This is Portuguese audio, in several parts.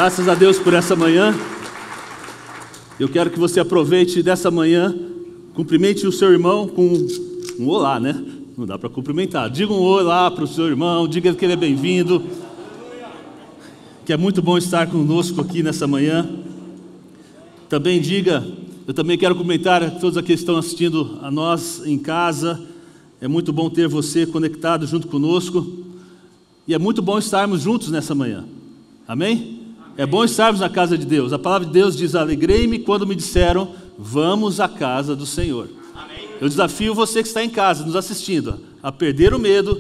Graças a Deus por essa manhã. Eu quero que você aproveite dessa manhã, cumprimente o seu irmão com um olá, né? Não dá para cumprimentar. Diga um olá para o seu irmão, diga que ele é bem-vindo, que é muito bom estar conosco aqui nessa manhã. Também diga, eu também quero cumprimentar a todos aqueles que estão assistindo a nós em casa. É muito bom ter você conectado junto conosco. E é muito bom estarmos juntos nessa manhã. Amém? É bom estarmos na casa de Deus. A palavra de Deus diz: alegrei-me quando me disseram, vamos à casa do Senhor. Amém. Eu desafio você que está em casa, nos assistindo, a perder o medo.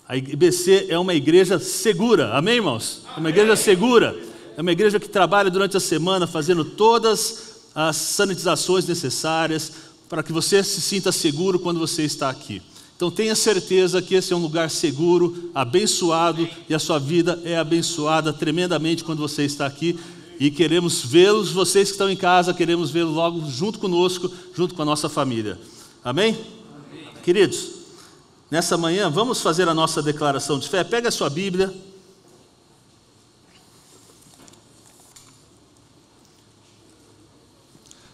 A IBC é uma igreja segura. Amém, irmãos? É uma igreja segura. É uma igreja que trabalha durante a semana, fazendo todas as sanitizações necessárias, para que você se sinta seguro quando você está aqui. Então tenha certeza que esse é um lugar seguro, abençoado, e a sua vida é abençoada tremendamente quando você está aqui. E queremos vê-los, vocês que estão em casa, queremos vê-los logo junto conosco, junto com a nossa família. Amém? Amém? Queridos, nessa manhã vamos fazer a nossa declaração de fé. Pega a sua Bíblia.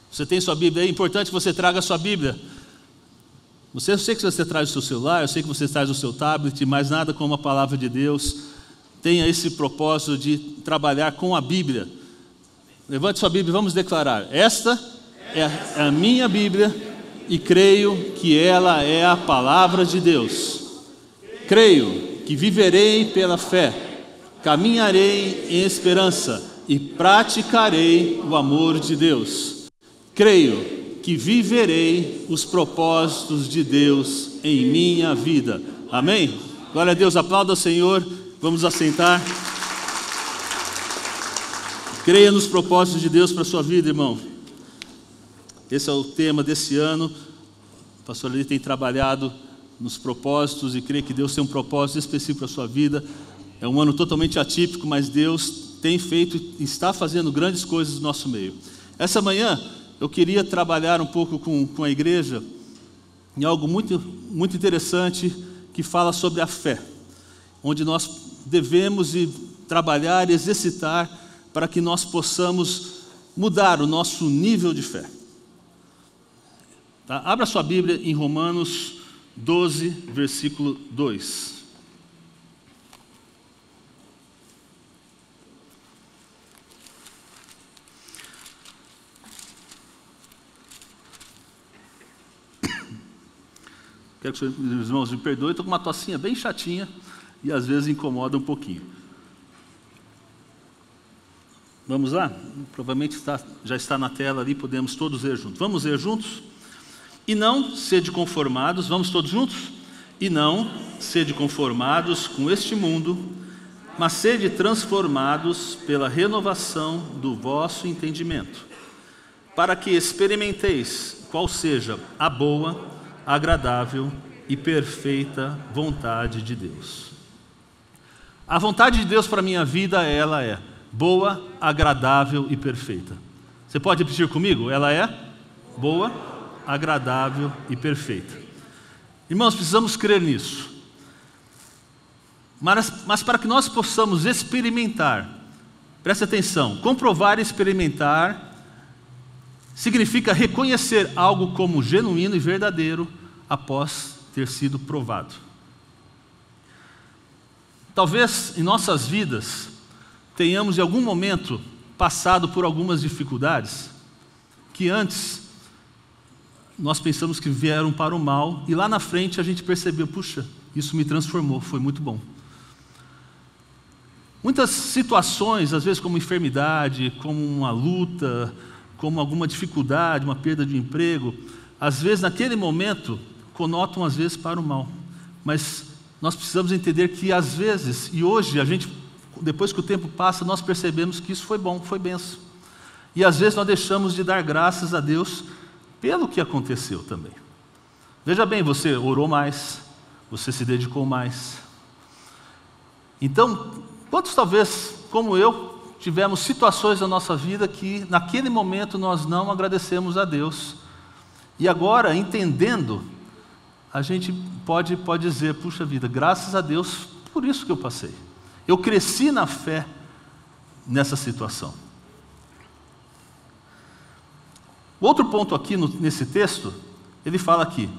Você tem sua Bíblia? É importante que você traga a sua Bíblia. Eu sei que você traz o seu celular, eu sei que você traz o seu tablet, mas nada como a palavra de Deus. Tenha esse propósito de trabalhar com a Bíblia. Levante sua Bíblia e vamos declarar: esta é a minha Bíblia e creio que ela é a palavra de Deus. Creio que viverei pela fé, caminharei em esperança e praticarei o amor de Deus. Creio que viverei os propósitos de Deus em minha vida. Amém? Glória a Deus, aplauda o Senhor. Vamos assentar. Creia nos propósitos de Deus para a sua vida, irmão. Esse é o tema desse ano. O pastor ali tem trabalhado nos propósitos e creio que Deus tem um propósito específico para a sua vida. É um ano totalmente atípico, mas Deus tem feito e está fazendo grandes coisas no nosso meio. Essa manhã eu queria trabalhar um pouco com a igreja em algo muito, muito interessante que fala sobre a fé, onde nós devemos trabalhar e exercitar para que nós possamos mudar o nosso nível de fé. Tá? Abra sua Bíblia em Romanos 12, versículo 2. Quero que os irmãos me perdoem, estou com uma tossinha bem chatinha e às vezes incomoda um pouquinho. Vamos lá? Provavelmente já está na tela ali, podemos todos ler juntos. Vamos ler juntos? E não sede conformados, vamos todos juntos? E não sede conformados com este mundo, mas sede transformados pela renovação do vosso entendimento, para que experimenteis qual seja a boa, agradável e perfeita vontade de Deus. A vontade de Deus para a minha vida, ela é boa, agradável e perfeita. Você pode repetir comigo? Ela é boa, agradável e perfeita. Irmãos, precisamos crer nisso. Mas para que nós possamos experimentar, preste atenção, comprovar e experimentar significa reconhecer algo como genuíno e verdadeiro após ter sido provado. Talvez em nossas vidas tenhamos em algum momento passado por algumas dificuldades que antes nós pensamos que vieram para o mal e lá na frente a gente percebeu, puxa, isso me transformou, foi muito bom. Muitas situações, às vezes como enfermidade, como uma luta, como alguma dificuldade, uma perda de emprego, às vezes naquele momento conotam às vezes para o mal, mas nós precisamos entender que às vezes, e hoje a gente, depois que o tempo passa, nós percebemos que isso foi bom, foi bênção, e às vezes nós deixamos de dar graças a Deus pelo que aconteceu também. Veja bem, você orou mais, você se dedicou mais. Então, quantos talvez, como eu, tivemos situações na nossa vida que naquele momento nós não agradecemos a Deus, e agora, entendendo, a gente pode dizer, puxa vida, graças a Deus por isso que eu passei. Eu cresci na fé nessa situação. O outro ponto aqui nesse texto, ele fala aqui: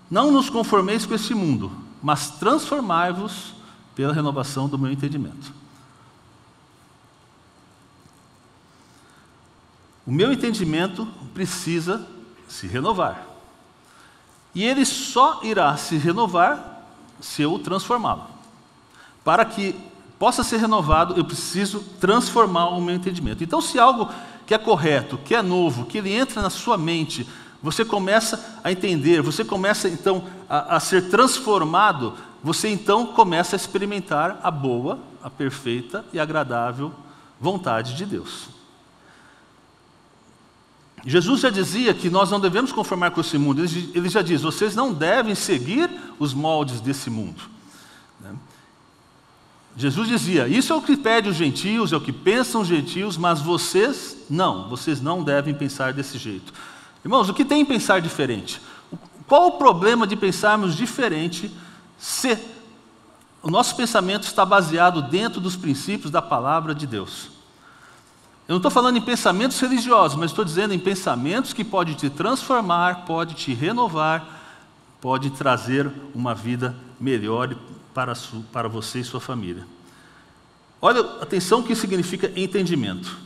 não nos conformeis com este mundo, mas transformai-vos pela renovação do meu entendimento. O meu entendimento precisa se renovar. E ele só irá se renovar se eu o transformá-lo. Para que possa ser renovado, eu preciso transformar o meu entendimento. Então, se algo que é correto, que é novo, que ele entra na sua mente, você começa a entender, você começa então a ser transformado, você então começa a experimentar a boa, a perfeita e agradável vontade de Deus. Jesus já dizia que nós não devemos conformar com esse mundo. Ele já diz: vocês não devem seguir os moldes desse mundo. Jesus dizia: isso é o que pede os gentios, é o que pensam os gentios, mas vocês não devem pensar desse jeito. Irmãos, o que tem em pensar diferente? Qual o problema de pensarmos diferente se o nosso pensamento está baseado dentro dos princípios da palavra de Deus? Eu não estou falando em pensamentos religiosos, mas estou dizendo em pensamentos que podem te transformar, podem te renovar, podem trazer uma vida melhor para você e sua família. Olha, atenção, o que significa entendimento.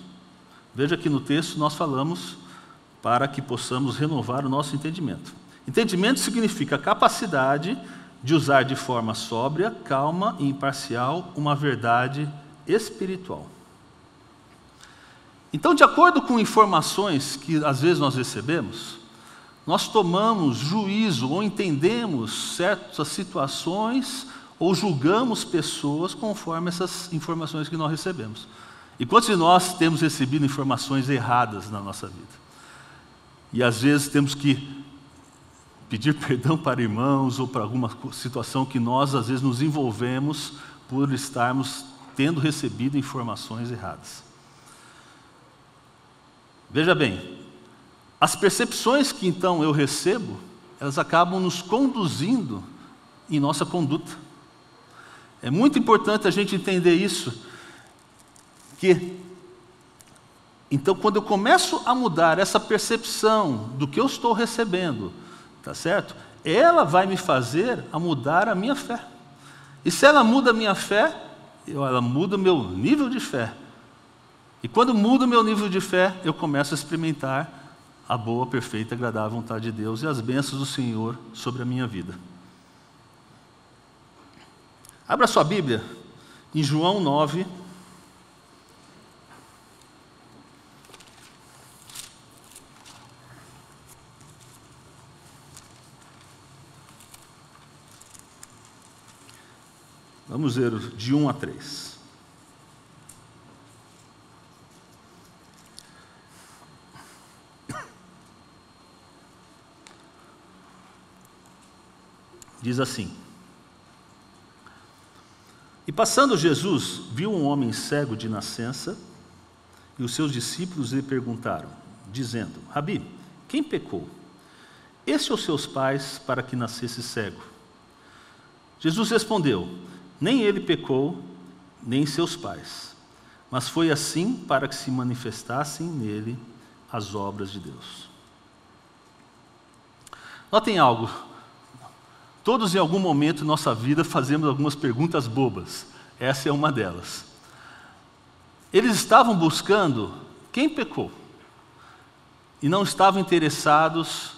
Veja que no texto nós falamos para que possamos renovar o nosso entendimento. Entendimento significa a capacidade de usar de forma sóbria, calma e imparcial uma verdade espiritual. Então, de acordo com informações que às vezes nós recebemos, nós tomamos juízo ou entendemos certas situações ou julgamos pessoas conforme essas informações que nós recebemos. E quantos de nós temos recebido informações erradas na nossa vida? E às vezes temos que pedir perdão para irmãos ou para alguma situação que nós às vezes nos envolvemos por estarmos tendo recebido informações erradas. Veja bem, as percepções que então eu recebo, elas acabam nos conduzindo em nossa conduta. É muito importante a gente entender isso, que então quando eu começo a mudar essa percepção do que eu estou recebendo, tá certo? Ela vai me fazer a mudar a minha fé. E se ela muda a minha fé, ela muda o meu nível de fé. E quando muda o meu nível de fé, eu começo a experimentar a boa, perfeita e agradável vontade de Deus e as bênçãos do Senhor sobre a minha vida. Abra sua Bíblia em João 9. Vamos ver de 1 a 3. Diz assim: e passando Jesus, viu um homem cego de nascença, e os seus discípulos lhe perguntaram, dizendo: Rabi, quem pecou? Este ou seus pais, para que nascesse cego? Jesus respondeu: nem ele pecou, nem seus pais, mas foi assim para que se manifestassem nele as obras de Deus. Notem algo. Todos em algum momento em nossa vida fazemos algumas perguntas bobas. Essa é uma delas. Eles estavam buscando quem pecou e não estavam interessados,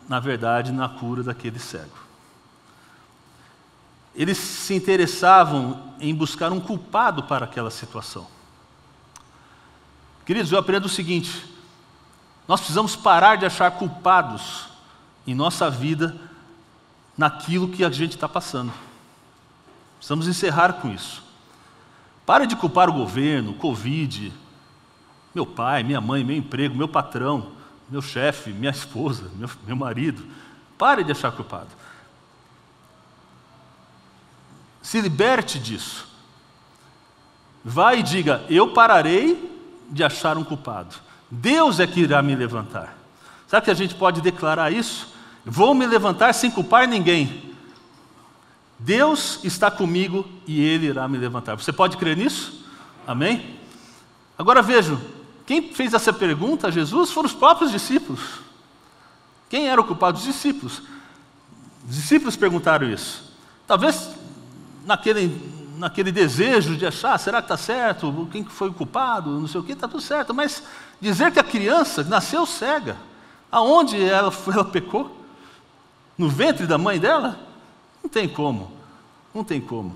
na verdade, na cura daquele cego. Eles se interessavam em buscar um culpado para aquela situação. Queridos, eu aprendo o seguinte: nós precisamos parar de achar culpados em nossa vida naquilo que a gente está passando. Precisamos encerrar com isso. Pare de culpar o governo, o Covid, meu pai, minha mãe, meu emprego, meu patrão, meu chefe, minha esposa, meu marido. Pare de achar culpado. Se liberte disso. Vai e diga: eu pararei de achar um culpado. Deus é que irá me levantar. Sabe que a gente pode declarar isso? Vou me levantar sem culpar ninguém. Deus está comigo e Ele irá me levantar. Você pode crer nisso? Amém? Agora vejam, quem fez essa pergunta a Jesus foram os próprios discípulos. Quem era o culpado? Os discípulos. Os discípulos perguntaram isso. Talvez naquele desejo de achar, será que está certo? Quem foi o culpado? Não sei o que, está tudo certo. Mas dizer que a criança nasceu cega, aonde ela pecou? No ventre da mãe dela? Não tem como. Não tem como.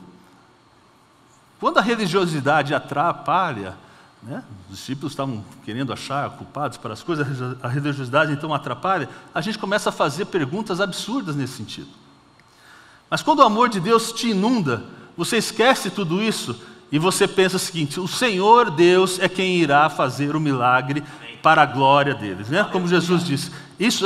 Quando a religiosidade atrapalha, né, os discípulos estavam querendo achar culpados para as coisas, a religiosidade então atrapalha, a gente começa a fazer perguntas absurdas nesse sentido. Mas quando o amor de Deus te inunda, você esquece tudo isso e você pensa o seguinte: o Senhor Deus é quem irá fazer o milagre para a glória deles, né? Como Jesus disse. Isso,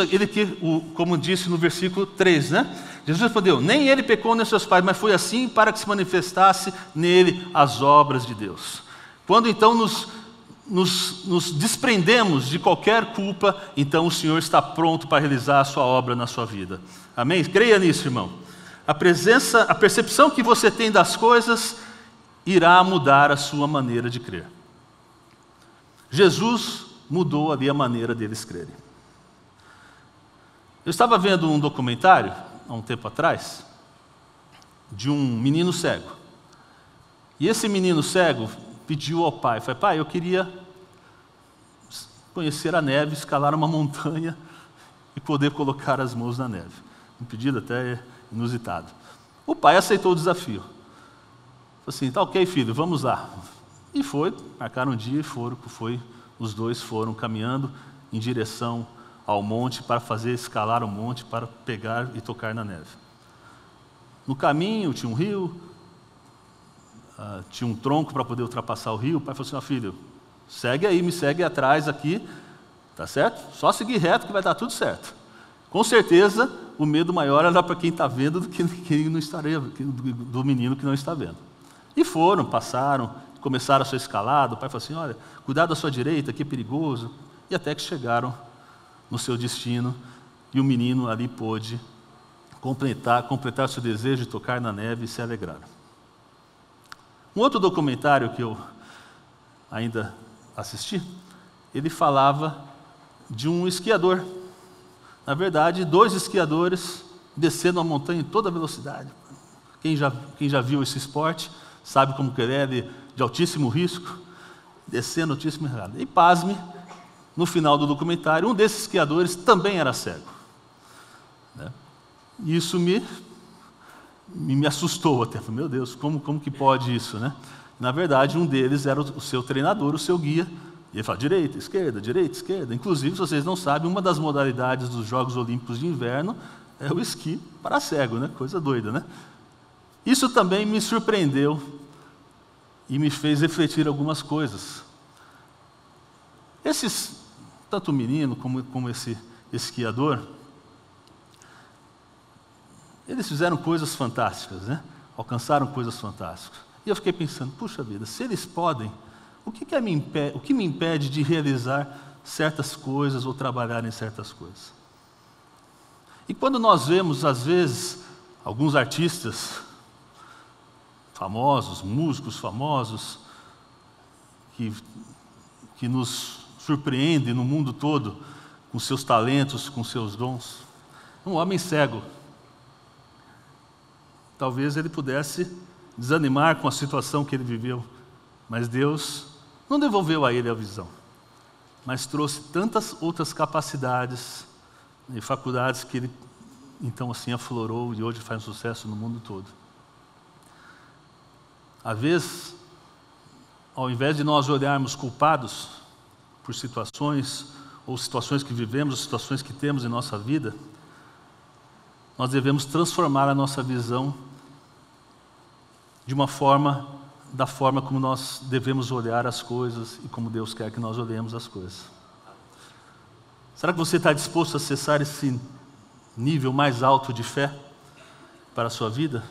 como disse no versículo 3, né? Jesus respondeu: nem ele pecou nem seus pais, mas foi assim para que se manifestasse nele as obras de Deus. Quando então nos desprendemos de qualquer culpa, então o Senhor está pronto para realizar a sua obra na sua vida. Amém? Creia nisso, irmão. A percepção que você tem das coisas irá mudar a sua maneira de crer. Jesus mudou ali a maneira deles crerem. Eu estava vendo um documentário, há um tempo atrás, de um menino cego. E esse menino cego pediu ao pai, falou: pai, eu queria conhecer a neve, escalar uma montanha e poder colocar as mãos na neve. Um pedido até inusitado. O pai aceitou o desafio. Falou assim: tá ok, filho, vamos lá. E foi, marcaram um dia e os dois foram caminhando em direção ao monte para escalar o monte, para pegar e tocar na neve. No caminho tinha um rio, tinha um tronco para poder ultrapassar o rio. O pai falou assim: ó, filho, segue aí, me segue atrás aqui, tá certo? Só seguir reto que vai dar tudo certo. Com certeza, o medo maior era para quem está vendo do que quem não estaria, do menino que não está vendo. E foram, passaram, começaram a sua escalada. O pai falou assim: olha, cuidado da sua direita, aqui é perigoso. E até que chegaram no seu destino, e o menino ali pôde completar seu desejo de tocar na neve e se alegrar. Um outro documentário que eu ainda assisti, ele falava de um esquiador. Na verdade, 2 esquiadores descendo a montanha em toda velocidade. Quem já viu esse esporte sabe como que ele é de altíssimo risco, descendo altíssimo risco. E pasme, no final do documentário, um desses esquiadores também era cego. Né? E isso me assustou até. Falei: meu Deus, como que pode isso, né? Na verdade, um deles era o seu treinador, o seu guia. E ele fala: direita, esquerda. Inclusive, se vocês não sabem, uma das modalidades dos Jogos Olímpicos de Inverno é o esqui para cego, né? Coisa doida, né? Isso também me surpreendeu e me fez refletir algumas coisas. Tanto o menino como esse esquiador, eles fizeram coisas fantásticas, né? Alcançaram coisas fantásticas. E eu fiquei pensando: puxa vida, se eles podem, o que me impede de realizar certas coisas ou trabalhar em certas coisas? E quando nós vemos, às vezes, alguns artistas famosos, músicos famosos, que nos surpreendem no mundo todo com seus talentos, com seus dons. Um homem cego, talvez ele pudesse desanimar com a situação que ele viveu, mas Deus não devolveu a ele a visão, mas trouxe tantas outras capacidades e faculdades que ele então assim aflorou e hoje faz sucesso no mundo todo. Às vezes, ao invés de nós olharmos culpados por situações, ou situações que vivemos, ou situações que temos em nossa vida, nós devemos transformar a nossa visão da forma como nós devemos olhar as coisas e como Deus quer que nós olhemos as coisas. Será que você está disposto a acessar esse nível mais alto de fé para a sua vida?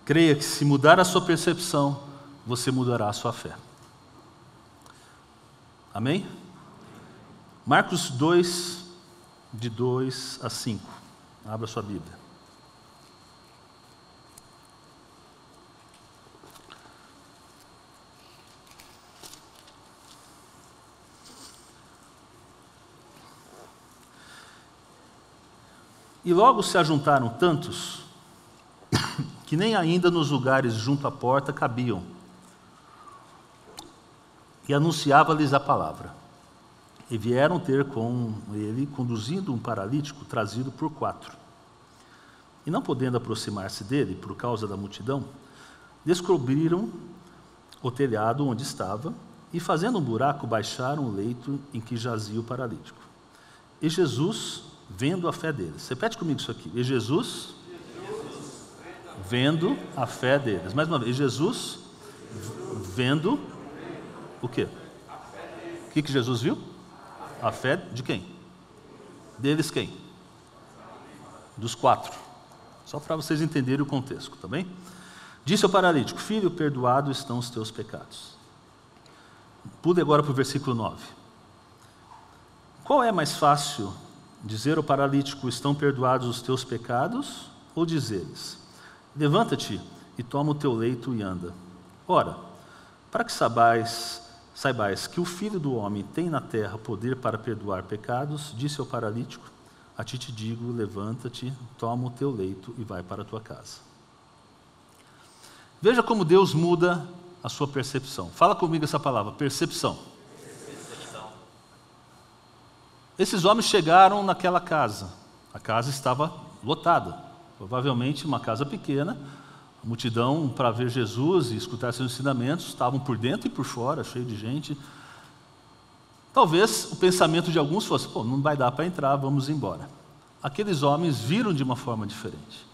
Creia que se mudar a sua percepção, você mudará a sua fé. Amém? Marcos 2, de 2 a 5. Abra sua Bíblia. E logo se ajuntaram tantos que nem ainda nos lugares junto à porta cabiam. E anunciava-lhes a palavra. E vieram ter com ele, conduzindo um paralítico trazido por 4. E não podendo aproximar-se dele, por causa da multidão, descobriram o telhado onde estava, e fazendo um buraco, baixaram o leito em que jazia o paralítico. E Jesus, vendo a fé deles. Repete comigo isso aqui. E Jesus, vendo a fé deles. Mais uma vez. E Jesus, vendo o quê? O que Jesus viu? A fé de quem? Deles quem? Dos 4. Só para vocês entenderem o contexto, tá bem? Disse ao paralítico: filho, perdoado estão os teus pecados. Pule agora para o versículo 9. Qual é mais fácil, dizer ao paralítico: estão perdoados os teus pecados, ou dizer-lhes: levanta-te e toma o teu leito e anda? Ora, para que saibais que o Filho do Homem tem na terra poder para perdoar pecados, disse ao paralítico: a ti te digo, levanta-te, toma o teu leito e vai para a tua casa. Veja como Deus muda a sua percepção. Fala comigo essa palavra, percepção. Esses homens chegaram naquela casa. A casa estava lotada. Provavelmente uma casa pequena. A multidão, para ver Jesus e escutar seus ensinamentos, estavam por dentro e por fora, cheio de gente. Talvez o pensamento de alguns fosse: pô, não vai dar para entrar, vamos embora. Aqueles homens viram de uma forma diferente.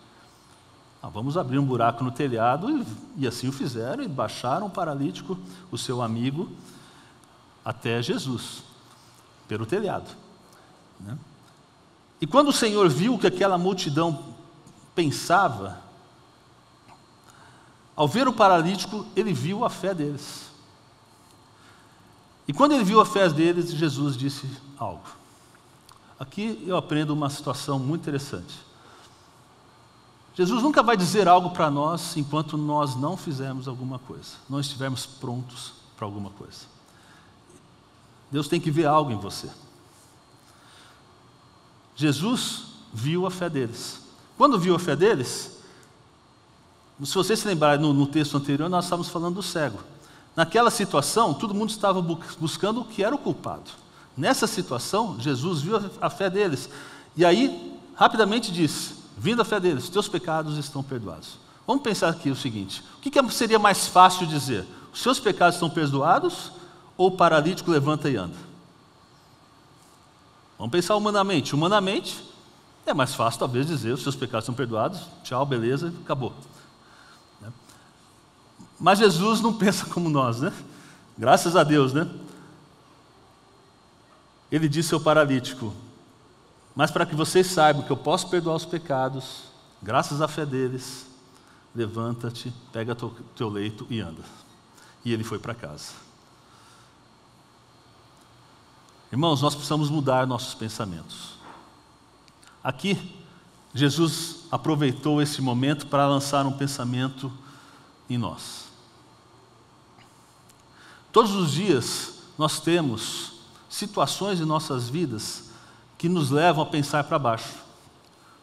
Vamos abrir um buraco no telhado, e assim o fizeram, e baixaram o paralítico, o seu amigo, até Jesus, pelo telhado. Né? E quando o Senhor viu o que aquela multidão pensava, ao ver o paralítico, ele viu a fé deles. E quando ele viu a fé deles, Jesus disse algo. Aqui eu aprendo uma situação muito interessante. Jesus nunca vai dizer algo para nós enquanto nós não fizermos alguma coisa, não estivermos prontos para alguma coisa. Deus tem que ver algo em você. Jesus viu a fé deles. Quando viu a fé deles, se vocês se lembrarem no texto anterior, nós estávamos falando do cego. Naquela situação, todo mundo estava buscando o que era o culpado. Nessa situação, Jesus viu a fé deles. E aí, rapidamente disse: vindo a fé deles, os teus pecados estão perdoados. Vamos pensar aqui o seguinte: o que seria mais fácil dizer? Os seus pecados estão perdoados, ou o paralítico levanta e anda? Vamos pensar humanamente. Humanamente, é mais fácil talvez dizer: os seus pecados estão perdoados, tchau, beleza, acabou. Mas Jesus não pensa como nós, né? Graças a Deus, né? Ele disse ao paralítico: mas para que vocês saibam que eu posso perdoar os pecados, graças à fé deles, levanta-te, pega teu leito e anda. E ele foi para casa. Irmãos, nós precisamos mudar nossos pensamentos. Aqui, Jesus aproveitou esse momento para lançar um pensamento em nós. Todos os dias nós temos situações em nossas vidas que nos levam a pensar para baixo.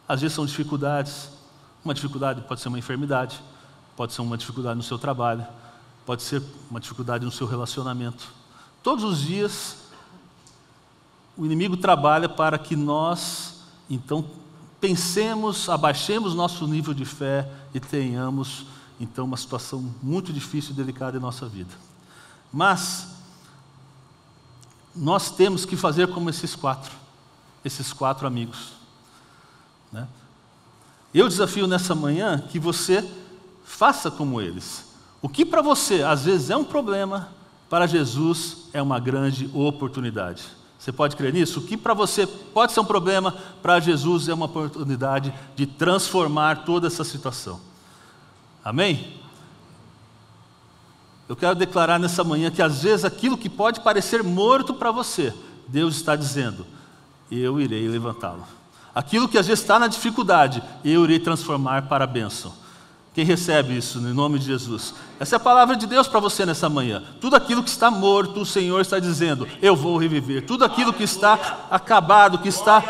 Às vezes são dificuldades. Uma dificuldade pode ser uma enfermidade, pode ser uma dificuldade no seu trabalho, pode ser uma dificuldade no seu relacionamento. Todos os dias o inimigo trabalha para que nós, então, pensemos, abaixemos nosso nível de fé e tenhamos, então, uma situação muito difícil e delicada em nossa vida. Mas nós temos que fazer como esses quatro amigos. Né? Eu desafio nessa manhã que você faça como eles. O que para você às vezes é um problema, para Jesus é uma grande oportunidade. Você pode crer nisso? O que para você pode ser um problema, para Jesus é uma oportunidade de transformar toda essa situação. Amém? Eu quero declarar nessa manhã que às vezes aquilo que pode parecer morto para você, Deus está dizendo: eu irei levantá-lo. Aquilo que às vezes está na dificuldade, eu irei transformar para a bênção. Quem recebe isso em nome de Jesus? Essa é a palavra de Deus para você nessa manhã. Tudo aquilo que está morto, o Senhor está dizendo, eu vou reviver. Tudo aquilo que está acabado, que está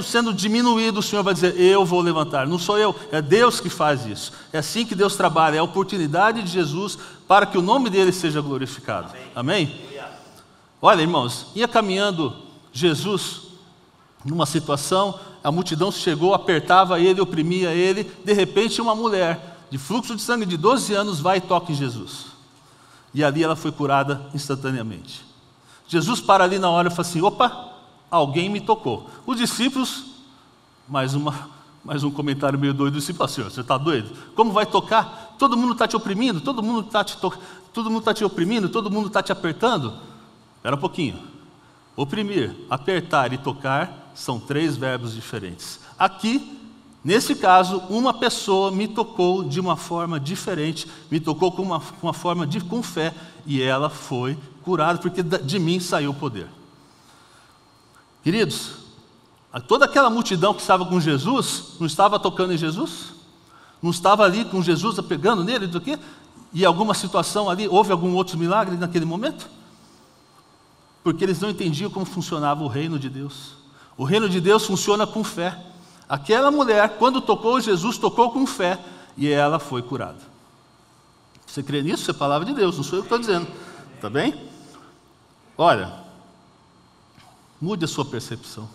sendo diminuído, o Senhor vai dizer, eu vou levantar. Não sou eu, é Deus que faz isso. É assim que Deus trabalha, é a oportunidade de Jesus para que o nome dele seja glorificado. Amém? Olha, irmãos, ia caminhando Jesus numa situação, a multidão chegou, apertava ele, oprimia ele, de repente uma mulher de fluxo de sangue de 12 anos vai e toca em Jesus. E ali ela foi curada instantaneamente. Jesus para ali na hora e fala assim, opa, alguém me tocou. Os discípulos, mais um comentário meio doido, os discípulos, Senhor, você está doido? Como vai tocar? Todo mundo está te oprimindo, todo mundo está te oprimindo, todo mundo está te apertando. Espera um pouquinho. Oprimir, apertar e tocar são 3 verbos diferentes. Aqui, nesse caso, uma pessoa me tocou de uma forma diferente, me tocou com uma forma com fé, e ela foi curada, porque de mim saiu o poder. Queridos, toda aquela multidão que estava com Jesus, não estava tocando em Jesus? Não estava ali com Jesus, pegando nele, do quê? E alguma situação ali, houve algum outro milagre naquele momento? Porque eles não entendiam como funcionava o reino de Deus. O reino de Deus funciona com fé. Aquela mulher, quando tocou Jesus, tocou com fé e ela foi curada. Você crê nisso? Isso é palavra de Deus, não sou eu que estou dizendo. Está bem? Olha, mude a sua percepção.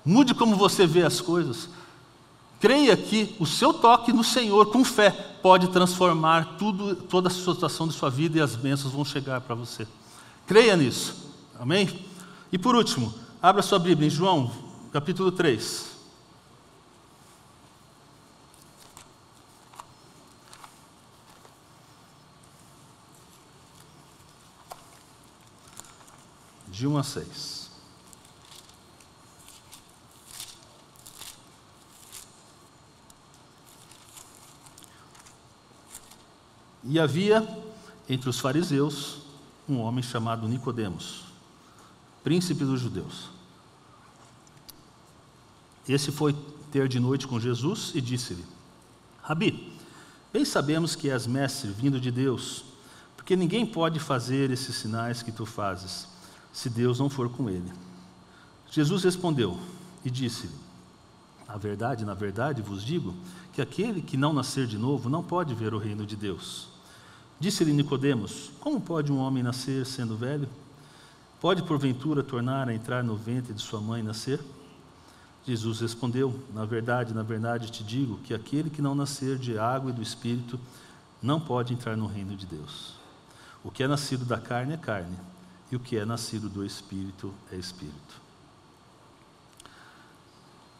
Mude como você vê as coisas. Creia que o seu toque no Senhor, com fé, pode transformar toda a situação de sua vida e as bênçãos vão chegar para você. Creia nisso. Amém? E por último, abra sua Bíblia em João, capítulo 3. De 1 a 6. E havia entre os fariseus um homem chamado Nicodemos, príncipe dos judeus. Esse foi ter de noite com Jesus e disse-lhe, Rabi, bem sabemos que és mestre vindo de Deus, porque ninguém pode fazer esses sinais que tu fazes, se Deus não for com ele. Jesus respondeu e disse-lhe, na verdade vos digo, que aquele que não nascer de novo não pode ver o reino de Deus. Disse-lhe Nicodemos, como pode um homem nascer sendo velho? Pode porventura tornar a entrar no ventre de sua mãe e nascer? Jesus respondeu, na verdade te digo, que aquele que não nascer de água e do Espírito não pode entrar no reino de Deus. O que é nascido da carne é carne, e o que é nascido do Espírito é Espírito.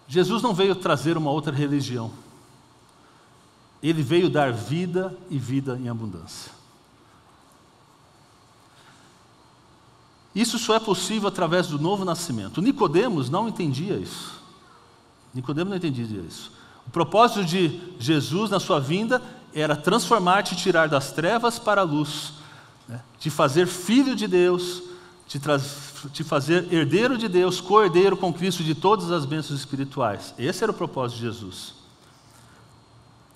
Jesus não veio trazer uma outra religião. Ele veio dar vida e vida em abundância. Isso só é possível através do novo nascimento. Nicodemos não entendia isso. Nicodemos não entendia isso. O propósito de Jesus na sua vinda era transformar-te e tirar das trevas para a luz, né? Te fazer filho de Deus, te fazer herdeiro de Deus, co-herdeiro com Cristo de todas as bênçãos espirituais. Esse era o propósito de Jesus.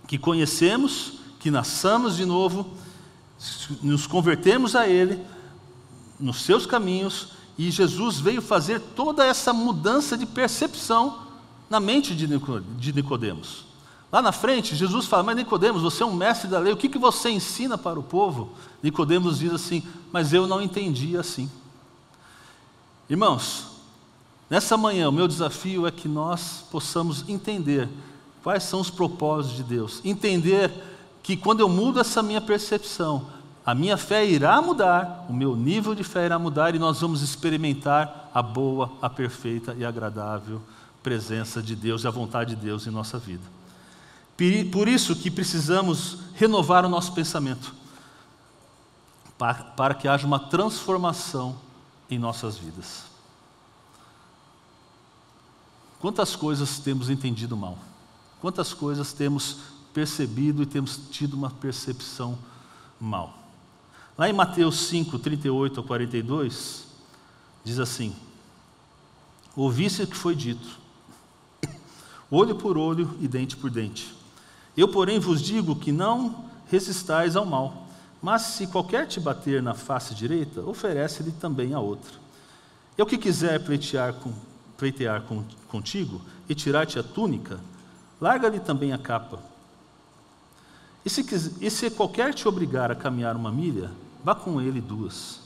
Que conhecemos, que nasçamos de novo, nos convertemos a Ele, nos seus caminhos, e Jesus veio fazer toda essa mudança de percepção na mente de Nicodemos. Lá na frente, Jesus fala, mas Nicodemos, você é um mestre da lei, o que você ensina para o povo? Nicodemos diz assim, mas eu não entendi assim. Irmãos, nessa manhã o meu desafio é que nós possamos entender quais são os propósitos de Deus. Entender que quando eu mudo essa minha percepção, a minha fé irá mudar, o meu nível de fé irá mudar e nós vamos experimentar a boa, a perfeita e agradável presença de Deus e a vontade de Deus em nossa vida. Por isso que precisamos renovar o nosso pensamento, para que haja uma transformação em nossas vidas. Quantas coisas temos entendido mal? Quantas coisas temos percebido e temos tido uma percepção mal? Lá em Mateus 5, 38 a 42, diz assim, ouviste o que foi dito, olho por olho e dente por dente. Eu, porém, vos digo que não resistais ao mal, mas se qualquer te bater na face direita, oferece-lhe também a outra. E o que quiser pleitear contigo e tirar-te a túnica, larga-lhe também a capa. E se qualquer te obrigar a caminhar 1 milha, vá com ele 2.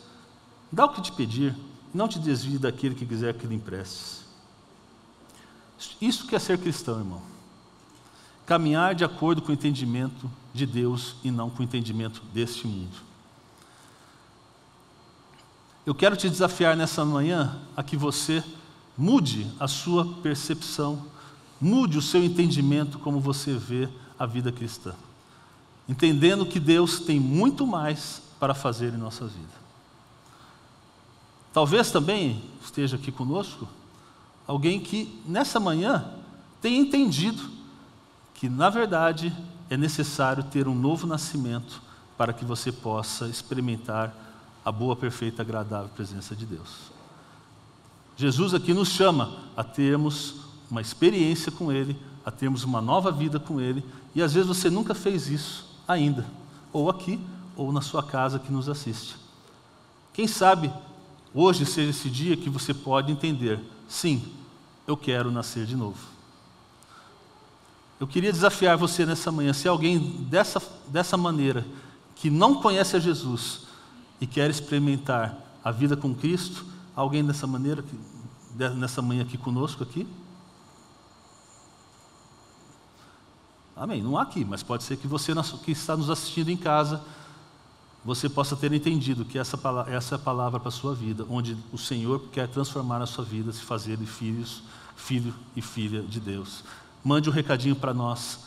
Dá o que te pedir, e não te desvie daquele que quiser que lhe emprestes. Isso que é ser cristão, irmão. Caminhar de acordo com o entendimento de Deus e não com o entendimento deste mundo. Eu quero te desafiar nessa manhã a que você mude a sua percepção, mude o seu entendimento como você vê a vida cristã. Entendendo que Deus tem muito mais para fazer em nossa vida. Talvez também esteja aqui conosco alguém que nessa manhã tenha entendido que na verdade é necessário ter um novo nascimento para que você possa experimentar a boa, perfeita, agradável presença de Deus. Jesus aqui nos chama a termos uma experiência com Ele, a termos uma nova vida com Ele, e às vezes você nunca fez isso ainda, ou aqui, ou na sua casa que nos assiste. Quem sabe hoje seja esse dia que você pode entender, sim, eu quero nascer de novo. Eu queria desafiar você nessa manhã, se alguém dessa maneira, que não conhece a Jesus e quer experimentar a vida com Cristo, alguém dessa maneira, nessa manhã aqui conosco aqui? Amém, não há aqui, mas pode ser que você que está nos assistindo em casa, você possa ter entendido que essa é a palavra para a sua vida, onde o Senhor quer transformar a sua vida, se fazer de filho e filha de Deus. Mande um recadinho para nós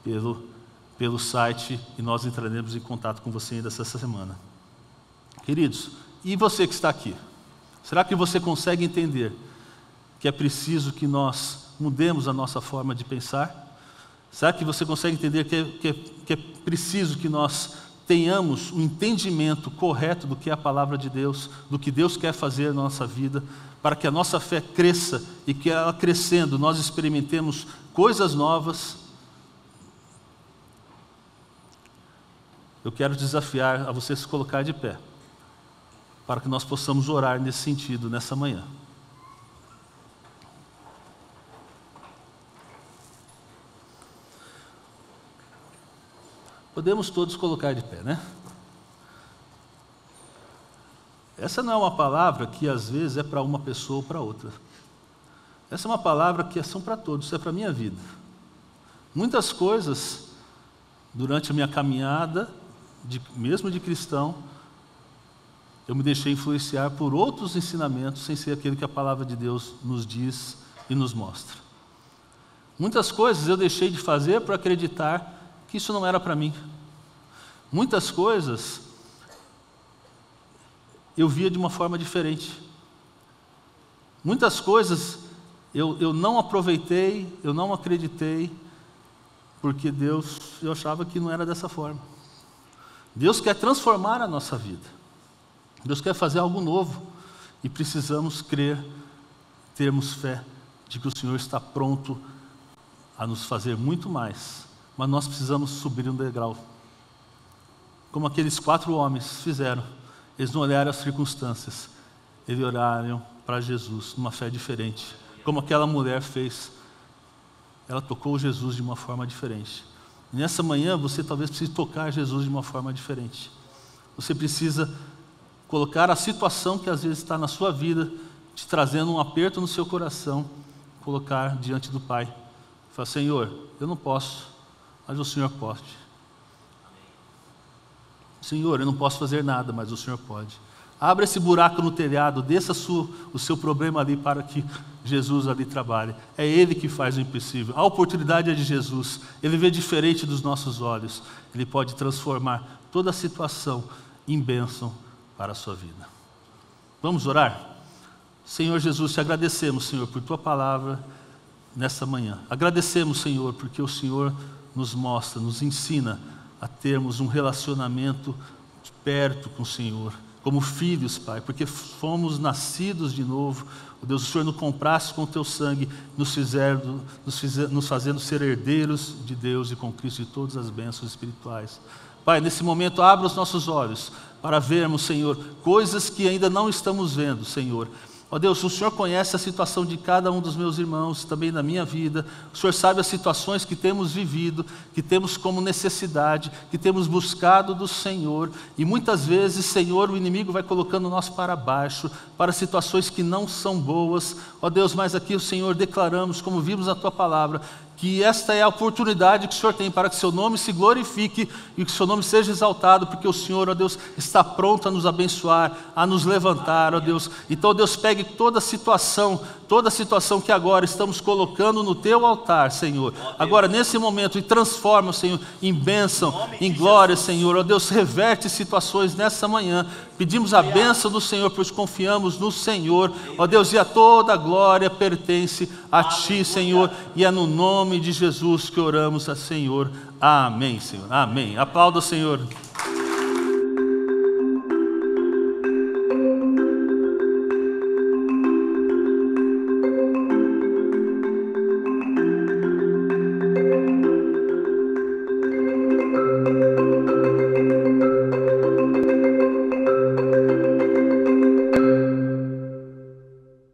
pelo site e nós entraremos em contato com você ainda essa semana. Queridos, e você que está aqui? Será que você consegue entender que é preciso que nós mudemos a nossa forma de pensar? Será que você consegue entender que é preciso que nós tenhamos um entendimento correto do que é a palavra de Deus, do que Deus quer fazer na nossa vida, para que a nossa fé cresça e que ela crescendo, nós experimentemos coisas novas? Eu quero desafiar a você se colocar de pé, para que nós possamos orar nesse sentido, nessa manhã. Podemos todos colocar de pé, né? Essa não é uma palavra que às vezes é para uma pessoa ou para outra. Essa é uma palavra que são para todos, isso é para a minha vida. Muitas coisas, durante a minha caminhada, mesmo de cristão, eu me deixei influenciar por outros ensinamentos, sem ser aquele que a palavra de Deus nos diz e nos mostra. Muitas coisas eu deixei de fazer por acreditar que isso não era para mim. Muitas coisas eu via de uma forma diferente. Muitas coisas eu não aproveitei, eu não acreditei, porque eu achava que não era dessa forma. Deus quer transformar a nossa vida. Deus quer fazer algo novo. E precisamos crer, termos fé de que o Senhor está pronto a nos fazer muito mais. Mas nós precisamos subir um degrau. Como aqueles 4 homens fizeram. Eles não olharam as circunstâncias. Eles olharam para Jesus numa fé diferente. Como aquela mulher fez. Ela tocou Jesus de uma forma diferente. E nessa manhã você talvez precise tocar Jesus de uma forma diferente. Você precisa colocar a situação que às vezes está na sua vida, te trazendo um aperto no seu coração, colocar diante do Pai. Falar, Senhor, eu não posso, mas o Senhor pode. Senhor, eu não posso fazer nada, mas o Senhor pode. Abra esse buraco no telhado, desça o seu problema ali para que Jesus ali trabalhe. É Ele que faz o impossível. A oportunidade é de Jesus. Ele vê diferente dos nossos olhos. Ele pode transformar toda a situação em bênção para a sua vida. Vamos orar? Senhor Jesus, te agradecemos, Senhor, por Tua palavra nessa manhã. Agradecemos, Senhor, porque o Senhor nos mostra, nos ensina a termos um relacionamento de perto com o Senhor, como filhos, Pai, porque fomos nascidos de novo. Ó Deus, o Senhor nos compraste com o teu sangue, nos fazendo ser herdeiros de Deus e com Cristo de todas as bênçãos espirituais. Pai, nesse momento, abra os nossos olhos para vermos, Senhor, coisas que ainda não estamos vendo, Senhor. Ó Deus, o Senhor conhece a situação de cada um dos meus irmãos, também na minha vida. O Senhor sabe as situações que temos vivido, que temos como necessidade, que temos buscado do Senhor. E muitas vezes, Senhor, o inimigo vai colocando nós para baixo, para situações que não são boas. Ó Deus, mas aqui o Senhor declaramos, como vimos na Tua palavra, que esta é a oportunidade que o Senhor tem para que o Seu nome se glorifique e que o Seu nome seja exaltado, porque o Senhor, ó Deus, está pronto a nos abençoar, a nos levantar, ó Deus. Então, Deus, pegue toda situação que agora estamos colocando no Teu altar, Senhor, agora nesse momento, e transforma, Senhor, em bênção, em glória, Senhor. Ó Deus, reverte situações nessa manhã. Pedimos a bênção do Senhor, pois confiamos no Senhor. Ó Deus, e a toda a glória pertence a Ti, Senhor, e é no nome de Jesus que oramos a Senhor. Amém, Senhor. Amém. Aplauda o Senhor.